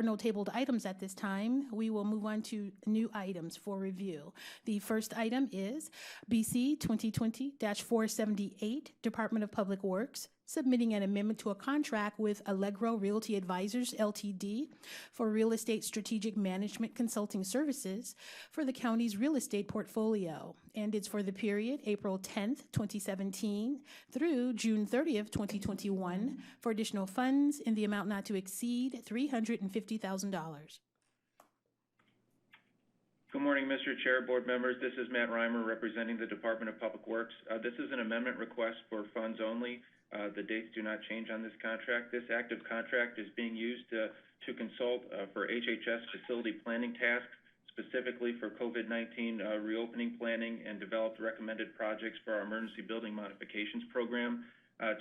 No tabled items at this time. We will move on to new items for review. The first item is BC 2020-478, Department of Public Works, submitting an amendment to a contract with Allegro Realty Advisors, LTD, for real estate strategic management consulting services for the county's real estate portfolio. And it's for the period April 10th, 2017 through June 30th, 2021 for additional funds in the amount not to exceed $350,000. Good morning, Mr. Chair, board members. This is Matt Reimer representing the Department of Public Works. This is an amendment request for funds only. The dates do not change on this contract. This active contract is being used to consult for HHS facility planning tasks, specifically for COVID-19 reopening planning, and developed recommended projects for our emergency building modifications program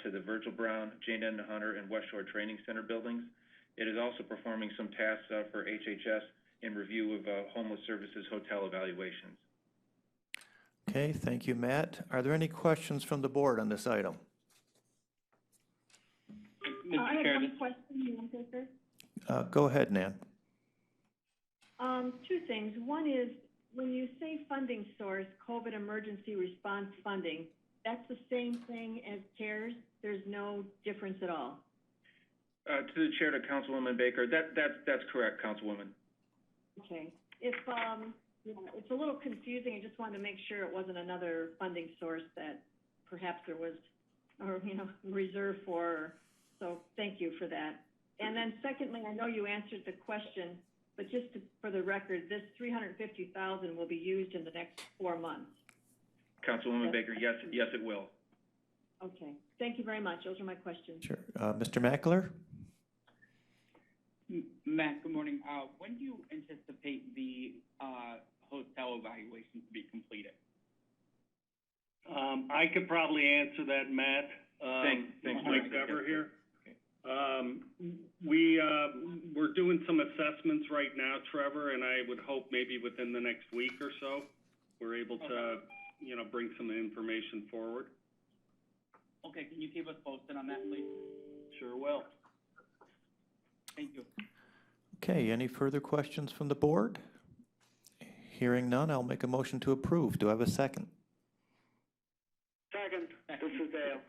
to the Virgil Brown, Jane Edna Hunter, and West Shore Training Center buildings. It is also performing some tasks for HHS in review of homeless services hotel evaluations. Okay, thank you, Matt. Are there any questions from the board on this item? I have one question, Baker. Go ahead, Nan. Two things. One is, when you say funding source, COVID emergency response funding, that's the same thing as CARES? There's no difference at all? To the chair, to Councilwoman Baker, that's correct, Councilwoman. Okay. If it's a little confusing, I just wanted to make sure it wasn't another funding source that perhaps there was, or reserved for. So thank you for that. And then secondly, I know you answered the question, but just for the record, this $350,000 will be used in the next 4 months. Councilwoman Baker, yes, it will. Okay. Thank you very much. Those are my questions. Sure. Mr. Mackler? Matt, good morning. When do you anticipate the hotel evaluation to be completed? I could probably answer that, Matt. Thanks, Mike Dever here. We're doing some assessments right now, Trevor, and I would hope maybe within the next week or so we're able to, bring some information forward. Okay, can you keep us posted on that, please? Sure will. Thank you. Okay, any further questions from the board? Hearing none, I'll make a motion to approve. Do I have a second? Second. This is Dale.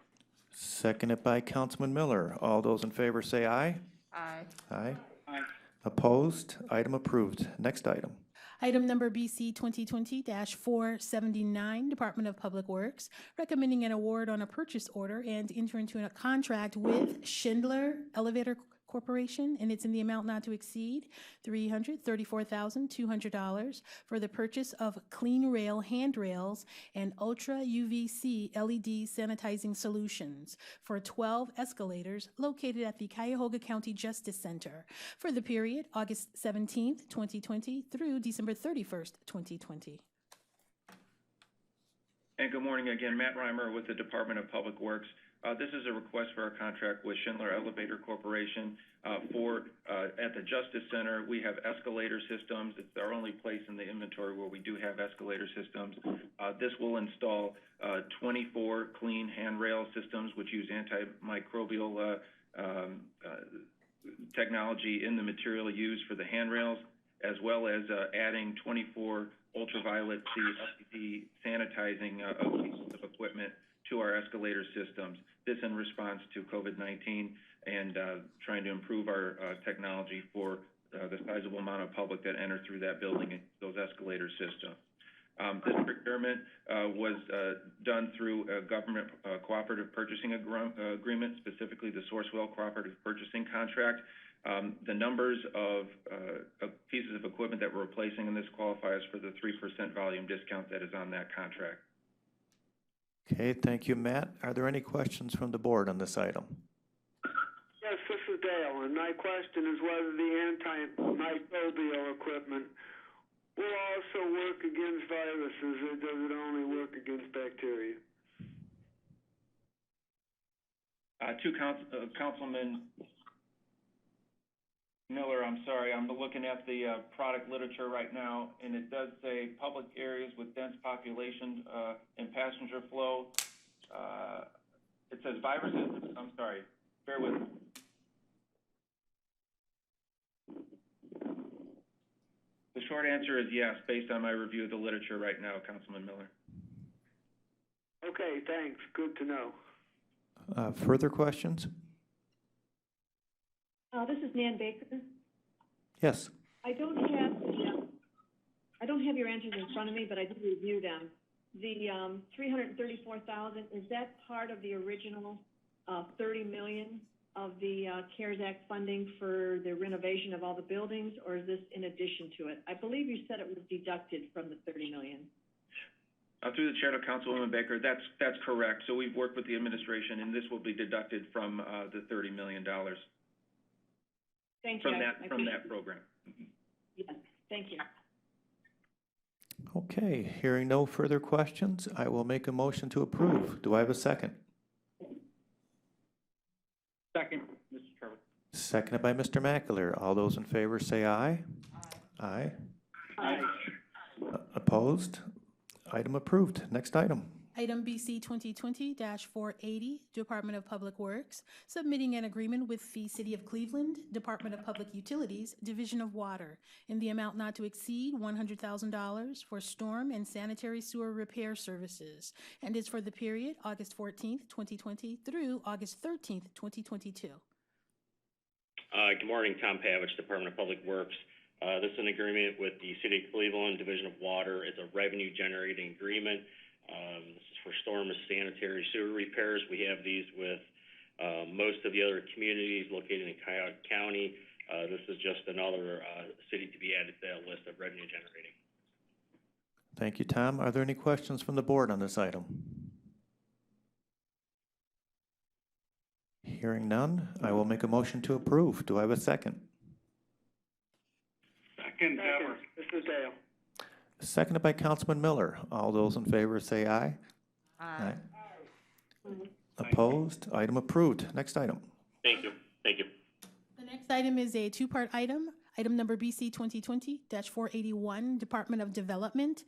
Seconded by Councilman Miller. All those in favor say aye. Aye. Aye. Aye. Opposed? Item approved. Next item. Item number BC 2020-479, Department of Public Works, recommending an award on a purchase order and enter into a contract with Schindler Elevator Corporation, and it's in the amount not to exceed $334,200 for the purchase of clean rail handrails and ultra UVC LED sanitizing solutions for 12 escalators located at the Cuyahoga County Justice Center for the period August 17th, 2020 through December 31st, 2020. And good morning again, Matt Reimer with the Department of Public Works. This is a request for a contract with Schindler Elevator Corporation at the Justice Center. We have escalator systems. It's our only place in the inventory where we do have escalator systems. This will install 24 clean handrail systems which use antimicrobial technology in the material used for the handrails, as well as adding 24 ultraviolet LED sanitizing pieces of equipment to our escalator systems. This in response to COVID-19 and trying to improve our technology for the sizable amount of public that enter through that building and those escalator systems. This procurement was done through a government cooperative purchasing agreement, specifically the Sourcewell Cooperative Purchasing Contract. The numbers of pieces of equipment that we're replacing in this qualifies for the 3% volume discount that is on that contract. Okay, thank you, Matt. Are there any questions from the board on this item? Yes, this is Dale, and my question is whether the antimicrobial equipment will also work against viruses, or does it only work against bacteria? Councilman Miller, I'm sorry, I'm looking at the product literature right now, and it does say public areas with dense population and passenger flow. It says viruses, I'm sorry, bear with me. short answer is yes, based on my review of the literature right now, Councilman Miller. Okay, thanks. Good to know. Further questions? This is Nan Baker. Yes. I don't have your answers in front of me, but I did review them. The, $334,000, is that part of the original, $30 million of the, CARES Act funding for the renovation of all the buildings, or is this in addition to it? I believe you said it was deducted from the $30 million. Through the chair to Councilwoman Baker, that's correct. So we've worked with the administration, and this will be deducted from the $30 million. Thank you. From that program. Yes, thank you. Okay, hearing no further questions, I will make a motion to approve. Do I have a second? Second, Mr. Trevor. Seconded by Mr. Mackler. All those in favor say aye. Aye. Aye. Opposed? Item approved. Next item. Item BC 2020-480, Department of Public Works, submitting an agreement with the City of Cleveland, Department of Public Utilities, Division of Water, in the amount not to exceed $100,000 for storm and sanitary sewer repair services, and is for the period August 14th, 2020 through August 13th, 2022. Good morning, Tom Pavich, Department of Public Works. This is an agreement with the City of Cleveland, Division of Water. It's a revenue-generating agreement. This is for storm and sanitary sewer repairs. We have these with most of the other communities located in Cuyahoga County. This is just another city to be added to that list of revenue-generating. Thank you, Tom. Are there any questions from the board on this item? Hearing none, I will make a motion to approve. Do I have a second? Second, Dever. This is Dale. Seconded by Councilman Miller. All those in favor say aye. Aye. Opposed? Item approved. Next item. Thank you. Thank you. The next item is a two-part item. Item number BC 2020-481, Department of Development.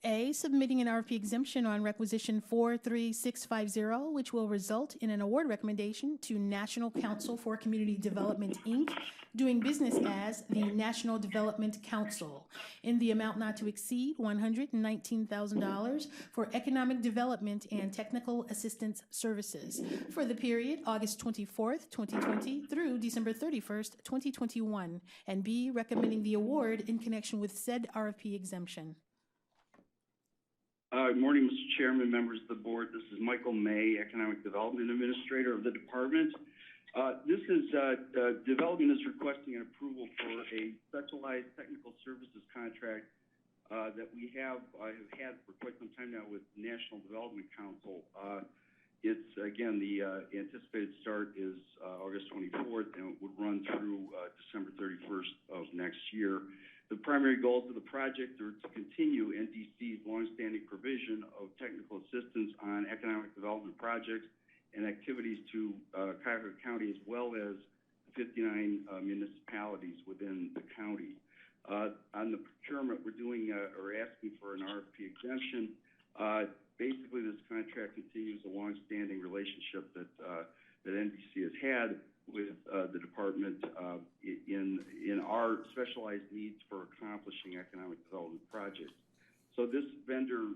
A, submitting an RFP exemption on requisition 43650, which will result in an award recommendation to National Council for Community Development, Inc., doing business as the National Development Council, in the amount not to exceed $119,000 for economic development and technical assistance services for the period August 24th, 2020 through December 31st, 2021, and B, recommending the award in connection with said RFP exemption. Good morning, Mr. Chairman, members of the board. This is Michael May, Economic Development Administrator of the department. Development is requesting an approval for a specialized technical services contract that we have had for quite some time now with National Development Council. It's, again, the anticipated start is August 24th, and it would run through December 31st of next year. The primary goals of the project are to continue NDC's longstanding provision of technical assistance on economic development projects and activities to Cuyahoga County, as well as 59 municipalities within the county. On the procurement, we're doing or asking for an RFP exemption. Basically, this contract continues a longstanding relationship that NDC has had with the department in our specialized needs for accomplishing economic development projects. So this vendor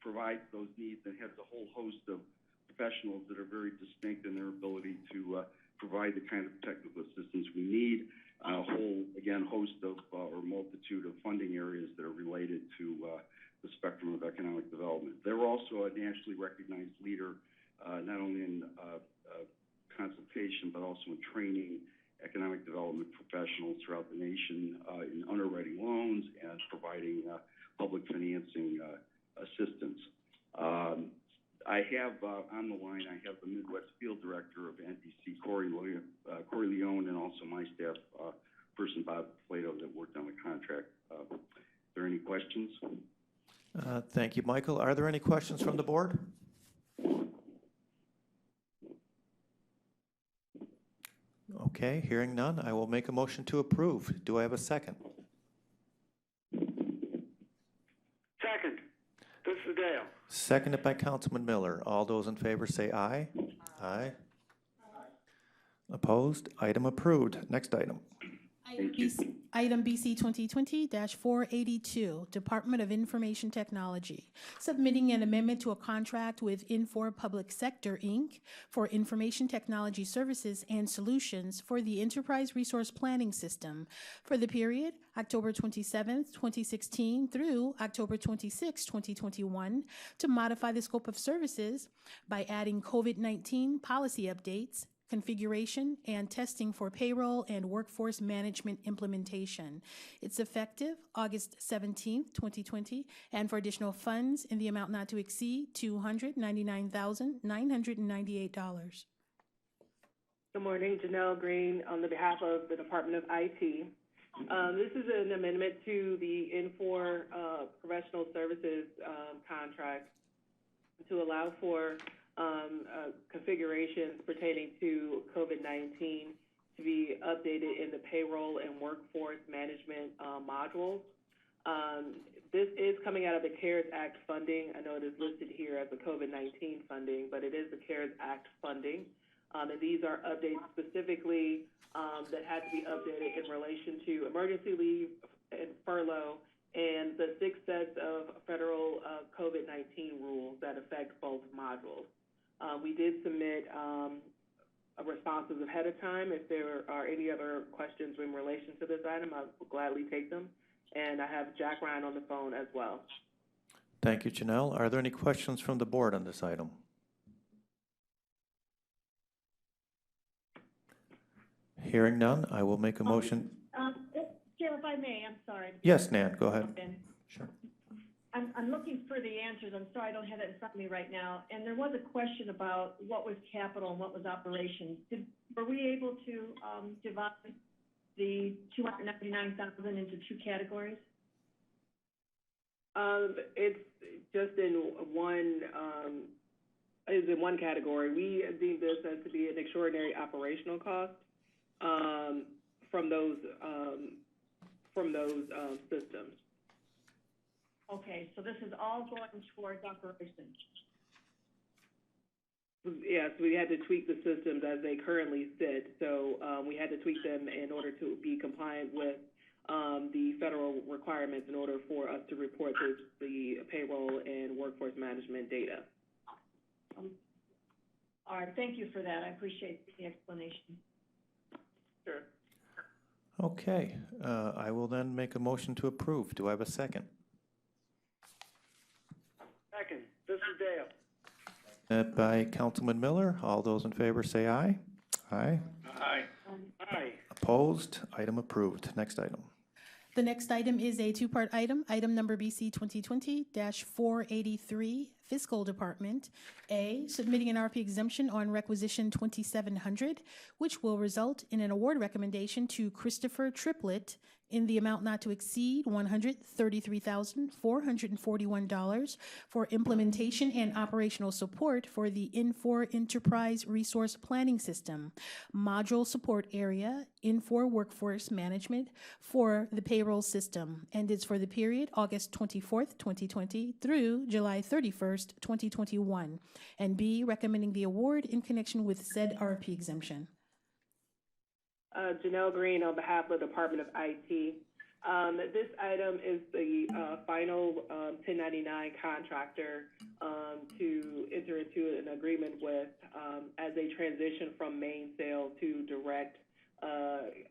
provides those needs and has a whole host of professionals that are very distinct in their ability to provide the kind of technical assistance we need. A whole, again, host of or multitude of funding areas that are related to the spectrum of economic development. They're also a nationally recognized leader, not only in consultation, but also in training economic development professionals throughout the nation in underwriting loans and providing public financing assistance. I have on the line, I have the Midwest Field Director of NDC, Corey Leone, and also my staff person, Bob Plato, that worked on the contract. Are there any questions? Thank you, Michael. Are there any questions from the board? Okay, hearing none, I will make a motion to approve. Do I have a second? Second. This is Dale. Seconded by Councilman Miller. All those in favor say aye. Aye. Opposed? Item approved. Next item. Item BC 2020-482, Department of Information Technology, submitting an amendment to a contract with Infor Public Sector, Inc. for information technology services and solutions for the Enterprise Resource Planning System for the period October 27, 2016 through October 26, 2021, to modify the scope of services by adding COVID-19 policy updates, configuration, and testing for payroll and workforce management implementation. It's effective August 17th, 2020, and for additional funds in the amount not to exceed $299,998. Good morning, Janelle Green on the behalf of the Department of IT. This is an amendment to the Infor professional services contract to allow for configurations pertaining to COVID-19 to be updated in the payroll and workforce management modules. This is coming out of the CARES Act funding. I know it is listed here as the COVID-19 funding, but it is the CARES Act funding. And these are updates specifically that had to be updated in relation to emergency leave and furlough and the 6 sets of federal COVID-19 rules that affect both modules. We did submit responses ahead of time. If there are any other questions in relation to this item, I will gladly take them. And I have Jack Ryan on the phone as well. Thank you, Janelle. Are there any questions from the board on this item? Hearing none, I will make a motion. Chair, if I may, I'm sorry. Yes, Nan, go ahead. Sure. I'm looking for the answers. I'm sorry I don't have it in front of me right now. And there was a question about what was capital and what was operations. Were we able to divide the $299,000 into 2 categories? It's just in one category. We deem this as to be an extraordinary operational cost from those systems. Okay, so this is all going towards operations. Yes, we had to tweak the systems as they currently sit. So we had to tweak them in order to be compliant with the federal requirements in order for us to report the payroll and workforce management data. All right, thank you for that. I appreciate the explanation. Sure. Okay, I will then make a motion to approve. Do I have a second? Second, this is Dale. By Councilman Miller. All those in favor say aye. Aye. Aye. Aye. Opposed? Item approved. Next item. The next item is a 2-part item. Item number BC 2020-483, Fiscal Department. A, submitting an RP exemption on requisition 2700, which will result in an award recommendation to Christopher Triplett in the amount not to exceed $133,441 for implementation and operational support for the Infor Enterprise Resource Planning System, Module Support Area, Infor Workforce Management for the payroll system, and it's for the period August 24th, 2020 through July 31st, 2021. And B, recommending the award in connection with said RP exemption. Janelle Green on behalf of the Department of IT. This item is the final 1099 contractor to enter into an agreement with as they transition from main sale to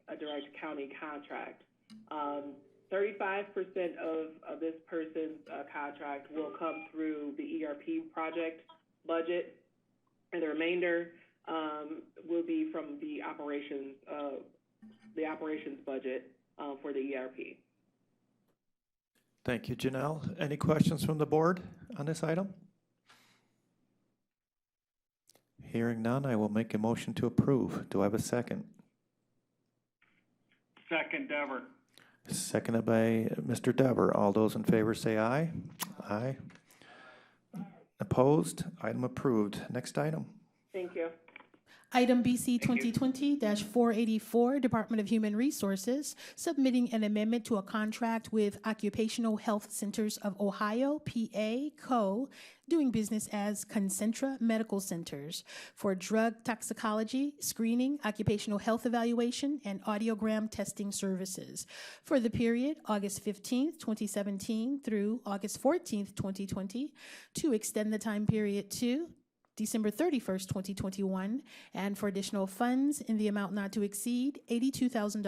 a direct county contract. 35% of this person's contract will come through the ERP project budget, and the remainder will be from the operations budget for the ERP. Thank you, Janelle. Any questions from the board on this item? Hearing none, I will make a motion to approve. Do I have a second? Second, Dever. Seconded by Mr. Dever. All those in favor say aye. Aye. Opposed? Item approved. Next item. Thank you. Item BC 2020-484, Department of Human Resources, submitting an amendment to a contract with Occupational Health Centers of Ohio, PA, Co., doing business as Concentra Medical Centers for drug toxicology, screening, occupational health evaluation, and audiogram testing services for the period August 15th, 2017 through August 14th, 2020, to extend the time period to December 31st, 2021, and for additional funds in the amount not to exceed $82,000.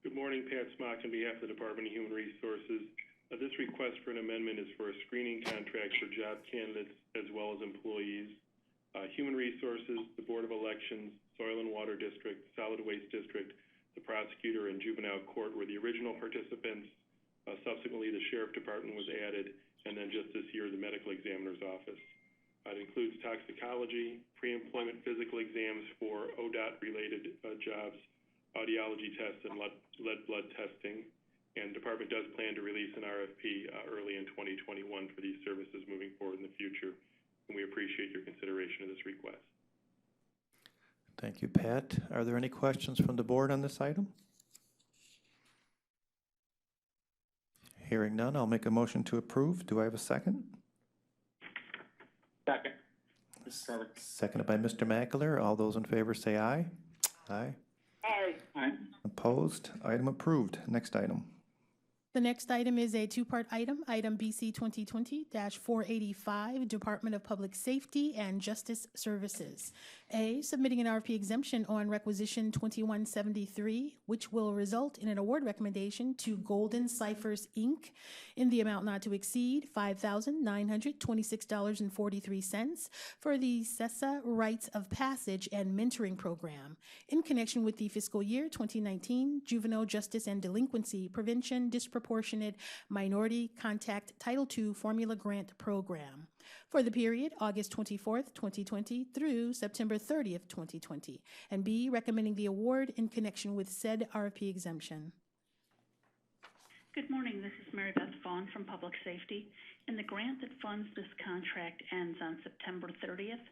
Good morning, Pat Smock on behalf of the Department of Human Resources. This request for an amendment is for a screening contract for job candidates as well as employees. Human Resources, the Board of Elections, Soil and Water District, Solid Waste District, the prosecutor, and juvenile court were the original participants. Subsequently, the Sheriff Department was added, and then just this year, the Medical Examiner's Office. It includes toxicology, pre-employment physical exams for ODOT-related jobs, audiology tests, and lead blood testing. And the department does plan to release an RFP early in 2021 for these services moving forward in the future. And we appreciate your consideration of this request. Thank you, Pat. Are there any questions from the board on this item? Hearing none, I'll make a motion to approve. Do I have a second? Second. Seconded by Mr. Mackler. All those in favor say aye. Aye. Aye. Aye. Opposed? Item approved. Next item. The next item is a two-part item, item BC 2020-485, Department of Public Safety and Justice Services. A, submitting an RFP exemption on requisition 2173, which will result in an award recommendation to Golden Ciphers, Inc. in the amount not to exceed $5,926.43 for the CESA Rites of Passage and Mentoring Program in connection with the fiscal year 2019 Juvenile Justice and Delinquency Prevention Disproportionate Minority Contact Title II Formula Grant Program for the period August 24th, 2020 through September 30th, 2020, and B, recommending the award in connection with said RFP exemption. Good morning, this is Mary Beth Vaughn from Public Safety, and the grant that funds this contract ends on September 30th.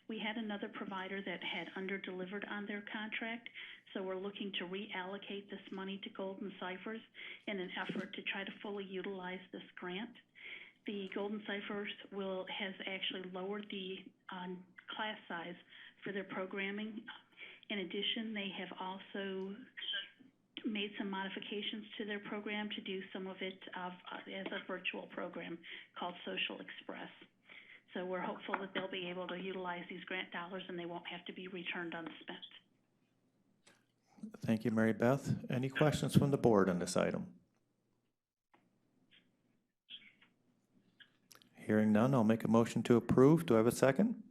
We had another provider that had under-delivered on their contract, so we're looking to reallocate this money to Golden Ciphers in an effort to try to fully utilize this grant. The Golden Ciphers has actually lowered the class size for their programming. In addition, they have also made some modifications to their program to do some of it as a virtual program called Social Express. So we're hopeful that they'll be able to utilize these grant dollars and they won't have to be returned unspent. Thank you, Mary Beth. Any questions from the board on this item? Hearing none, I'll make a motion to approve. Do I have a second?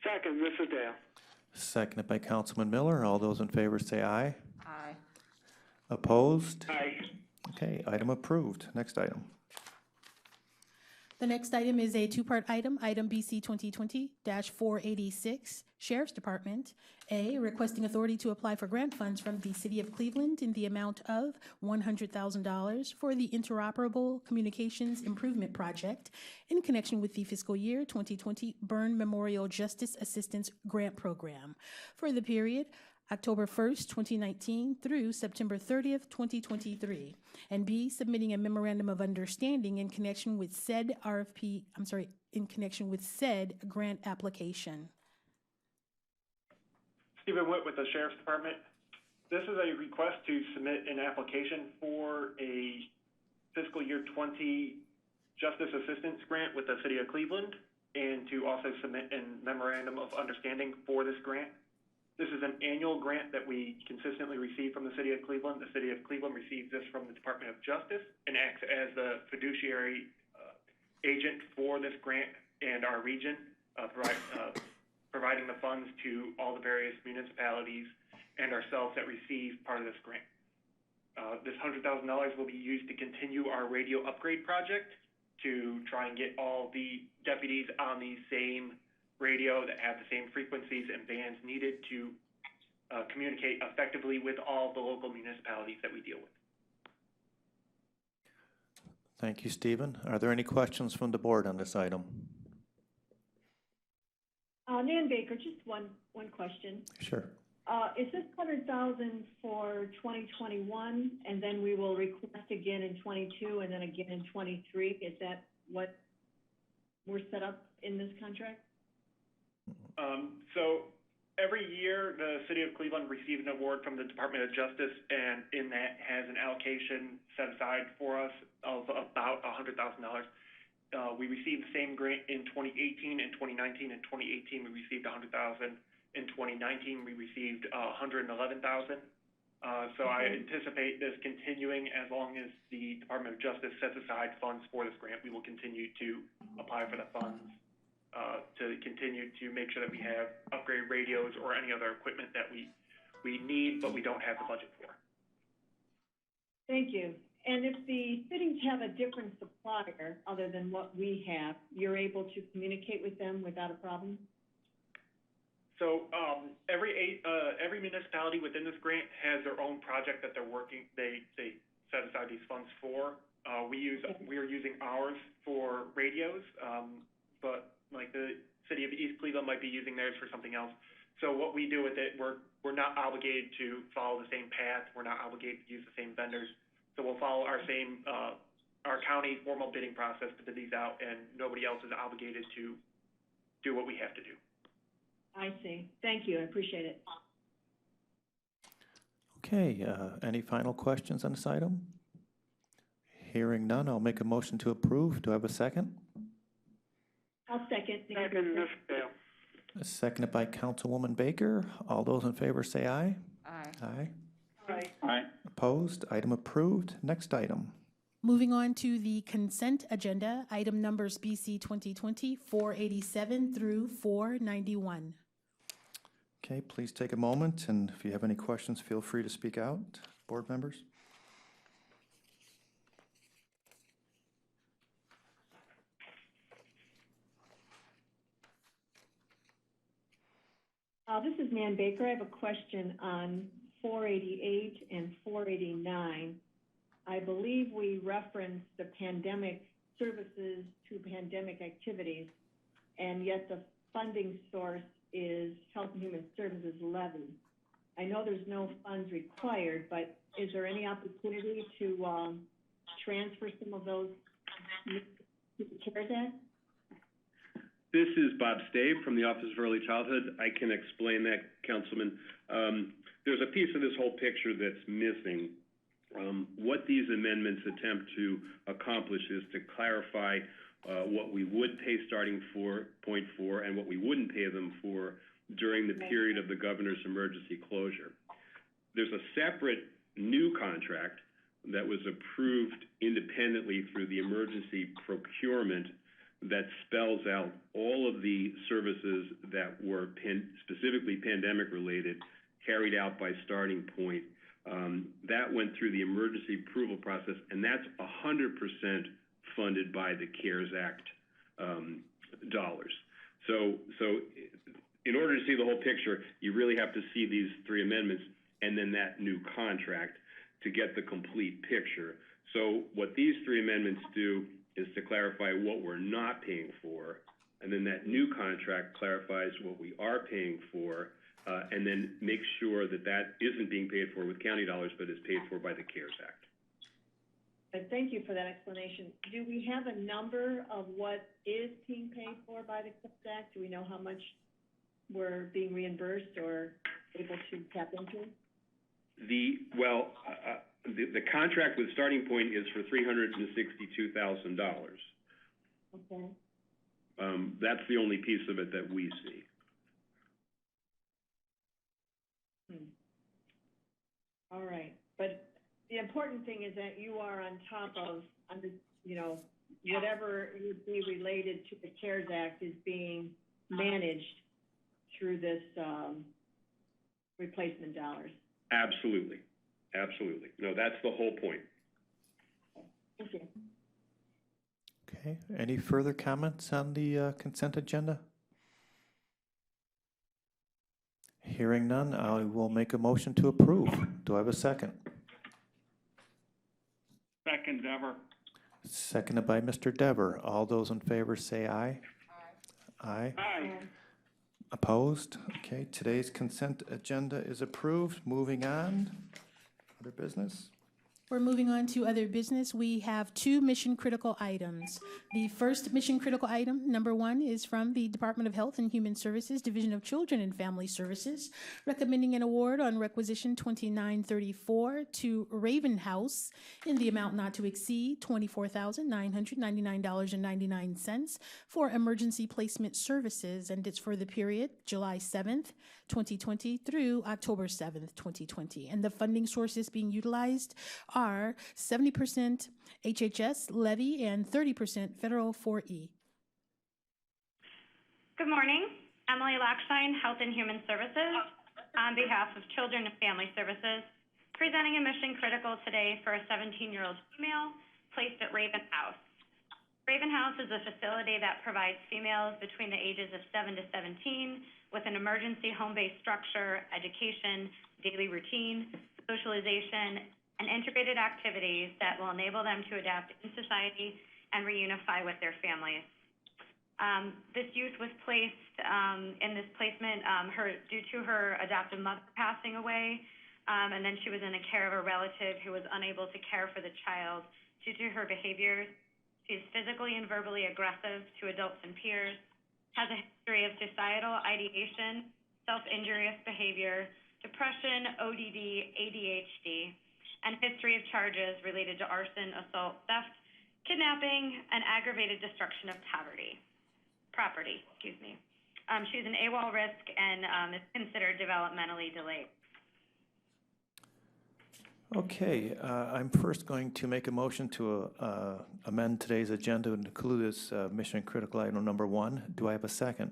Second, this is Dale. Seconded by Councilman Miller. All those in favor say aye. Aye. Opposed? Aye. Okay, item approved. Next item. The next item is a two-part item, item BC 2020-486, Sheriff's Department. A, requesting authority to apply for grant funds from the City of Cleveland in the amount of $100,000 for the Interoperable Communications Improvement Project in connection with the fiscal year 2020 Burn Memorial Justice Assistance Grant Program for the period October 1st, 2019 through September 30th, 2023. And B, submitting a memorandum of understanding in connection with said in connection with said grant application. Stephen Witt with the Sheriff's Department. This is a request to submit an application for a fiscal year 20 Justice Assistance Grant with the City of Cleveland and to also submit a memorandum of understanding for this grant. This is an annual grant that we consistently receive from the City of Cleveland. The City of Cleveland receives this from the Department of Justice and acts as the fiduciary agent for this grant and our region, providing the funds to all the various municipalities and ourselves that receive part of this grant. This $100,000 will be used to continue our radio upgrade project to try and get all the deputies on the same radio that have the same frequencies and bands needed to communicate effectively with all the local municipalities that we deal with. Thank you, Stephen. Are there any questions from the board on this item? Nan Baker, just one question. Sure. Is this 100,000 for 2021, and then we will request again in 22, and then again in 23? Is that what we're set up in this contract? So every year, the city of Cleveland receives an award from the Department of Justice, and in that has an allocation set aside for us of about $100,000. We received the same grant in 2018 and 2019. In 2018, we received $100,000. In 2019, we received $111,000. So I anticipate this continuing as long as the Department of Justice sets aside funds for this grant. We will continue to apply for the funds to continue to make sure that we have upgraded radios or any other equipment that we need, but we don't have the budget for. Thank you. And if the cities have a different supplier other than what we have, you're able to communicate with them without a problem? So every municipality within this grant has their own project that they're working. They set aside these funds for. We are using ours for radios, but like the city of East Cleveland might be using theirs for something else. So what we do with it, we're not obligated to follow the same path. We're not obligated to use the same vendors. So we'll follow our same our county formal bidding process to bid these out, and nobody else is obligated to do what we have to do. I see. Thank you. I appreciate it. Okay, any final questions on this item? Hearing none, I'll make a motion to approve. Do I have a second? I'll second. Second, Ms. Dale. Seconded by Councilwoman Baker. All those in favor say aye. Aye. Aye. Aye. Opposed? Item approved. Next item. Moving on to the consent agenda, item numbers BC 2020 487 through 491. Okay, please take a moment, and if you have any questions, feel free to speak out, board members. This is Nan Baker. I have a question on 488 and 489. I believe we referenced the pandemic services to pandemic activities, and yet the funding source is Health and Human Services levy. I know there's no funds required, but is there any opportunity to transfer some of those to the CARES Act? This is Bob Stave from the Office of Early Childhood. I can explain that, Councilman. There's a piece of this whole picture that's missing. What these amendments attempt to accomplish is to clarify what we would pay starting point 4 and what we wouldn't pay them for during the period of the governor's emergency closure. There's a separate new contract that was approved independently through the emergency procurement that spells out all of the services that were specifically pandemic related carried out by starting point. That went through the emergency approval process, and that's 100% funded by the CARES Act dollars. So in order to see the whole picture, you really have to see these three amendments and then that new contract to get the complete picture. So what these three amendments do is to clarify what we're not paying for, and then that new contract clarifies what we are paying for, and then make sure that that isn't being paid for with county dollars, but is paid for by the CARES Act. Thank you for that explanation. Do we have a number of what is being paid for by the CARES Act? Do we know how much we're being reimbursed or able to tap into? The contract with starting point is for $362,000. Okay. That's the only piece of it that we see. All right, but the important thing is that you are on top of, whatever would be related to the CARES Act is being managed through this replacement dollars. Absolutely. Absolutely. No, that's the whole point. Thank you. Okay, any further comments on the consent agenda? Hearing none, I will make a motion to approve. Do I have a second? Second, Dever. Seconded by Mr. Dever. All those in favor say aye. Aye. Aye. Opposed? Okay, today's consent agenda is approved. Moving on. Other business? We're moving on to other business. We have two mission-critical items. The first mission-critical item, number one, is from the Department of Health and Human Services, Division of Children and Family Services, recommending an award on requisition 2934 to Raven House in the amount not to exceed $24,999.99 for emergency placement services, and it's for the period July 7th, 2020 through October 7th, 2020. And the funding sources being utilized are 70% HHS levy and 30% federal 4E. Good morning. Emily Lockstein, Health and Human Services, on behalf of Children and Family Services, presenting a mission critical today for a 17-year-old female placed at Raven House. Raven House is a facility that provides females between the ages of 7 to 17 with an emergency home-based structure, education, daily routine, socialization, and integrated activities that will enable them to adapt in society and reunify with their families. This youth was placed in this placement due to her adoptive mother passing away, and then she was in the care of a relative who was unable to care for the child due to her behaviors. She is physically and verbally aggressive to adults and peers, has a history of suicidal ideation, self-injurious behavior, depression, ODD, ADHD, and history of charges related to arson, assault, theft, kidnapping, and aggravated destruction of property. She's an AWOL risk and is considered developmentally delayed. Okay, I'm first going to make a motion to amend today's agenda and include this mission critical item number one. Do I have a second?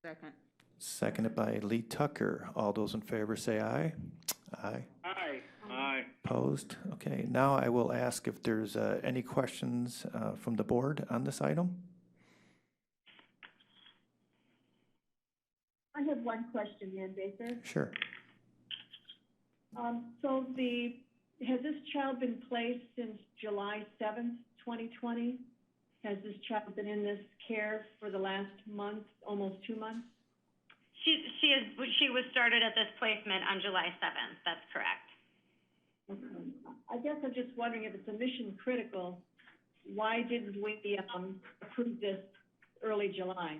Second. Seconded by Lee Tucker. All those in favor say aye. Aye. Aye. Aye. Opposed? Okay, now I will ask if there's any questions from the board on this item. I have one question, Ann Baker. Sure. Has this child been placed since July 7th, 2020? Has this child been in this care for the last month, almost 2 months? She was started at this placement on July 7th. That's correct. Okay. I guess I'm just wondering if it's a mission critical, why didn't we approve this early July?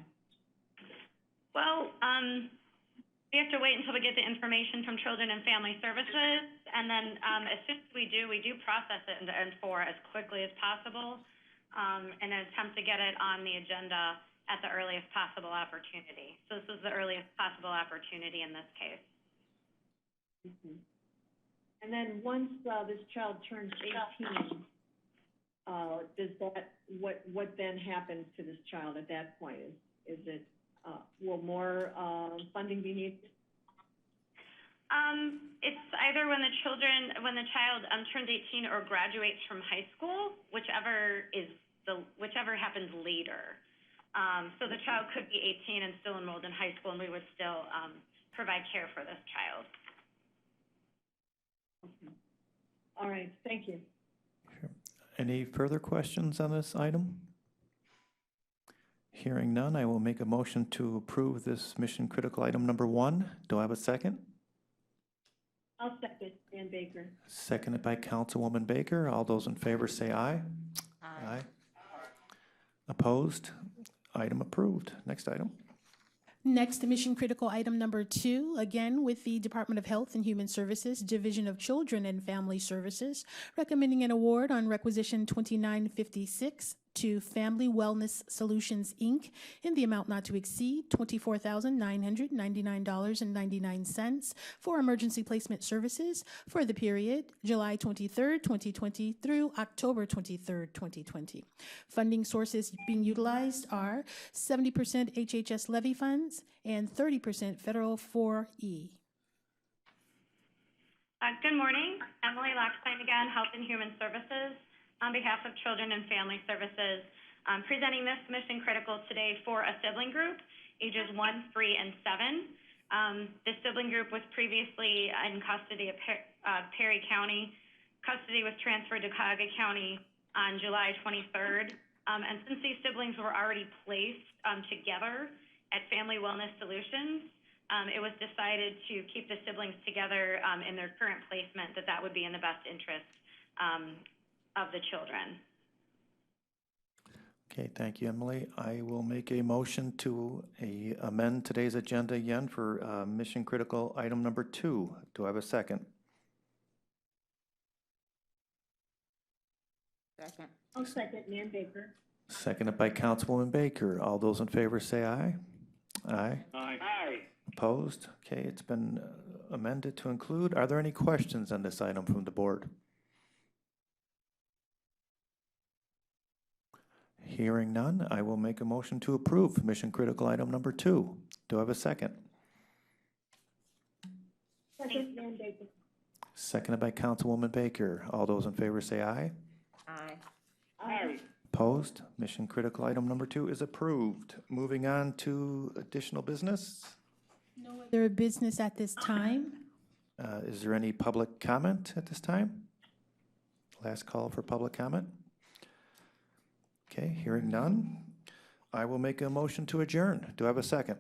Well, we have to wait until we get the information from Children and Family Services, and then as soon as we do process it into Infor as quickly as possible in an attempt to get it on the agenda at the earliest possible opportunity. So this is the earliest possible opportunity in this case. Mm-hmm. And then once this child turns 18, what then happens to this child at that point? Is it will more funding be needed? It's either when the child turns 18 or graduates from high school, whichever happens later. So the child could be 18 and still enrolled in high school, and we would still provide care for this child. Okay. All right, thank you. Sure. Any further questions on this item? Hearing none, I will make a motion to approve this mission critical item number one. Do I have a second? I'll second, Ann Baker. Seconded by Councilwoman Baker. All those in favor say aye. Aye. Opposed? Item approved. Next item. Next, mission critical item number two, again with the Department of Health and Human Services, Division of Children and Family Services, recommending an award on requisition 2956 to Family Wellness Solutions, Inc. in the amount not to exceed $24,999.99 for emergency placement services for the period July 23rd, 2020 through October 23rd, 2020. Funding sources being utilized are 70% HHS levy funds and 30% federal 4E. Good morning. Emily Lockstein again, Health and Human Services. On behalf of Children and Family Services, presenting this mission critical today for a sibling group, ages 1, 3, and 7. This sibling group was previously in custody of Perry County, custody was transferred to Cuyahoga County on July 23rd. And since these siblings were already placed together at Family Wellness Solutions, it was decided to keep the siblings together in their current placement, that would be in the best interest of the children. Okay, thank you, Emily. I will make a motion to amend today's agenda again for mission critical item number 2. Do I have a second? Second. I'll second, Nan Baker. Seconded by Councilwoman Baker. All those in favor say aye. Aye. Aye. Aye. Opposed? Okay, it's been amended to include. Are there any questions on this item from the board? Hearing none, I will make a motion to approve mission critical item number 2. Do I have a second? Second, Nan Baker. Seconded by Councilwoman Baker. All those in favor say aye. Aye. Aye. Opposed? Mission critical item number 2 is approved. Moving on to additional business. No other business at this time. Is there any public comment at this time? Last call for public comment. Okay, hearing none, I will make a motion to adjourn. Do I have a second?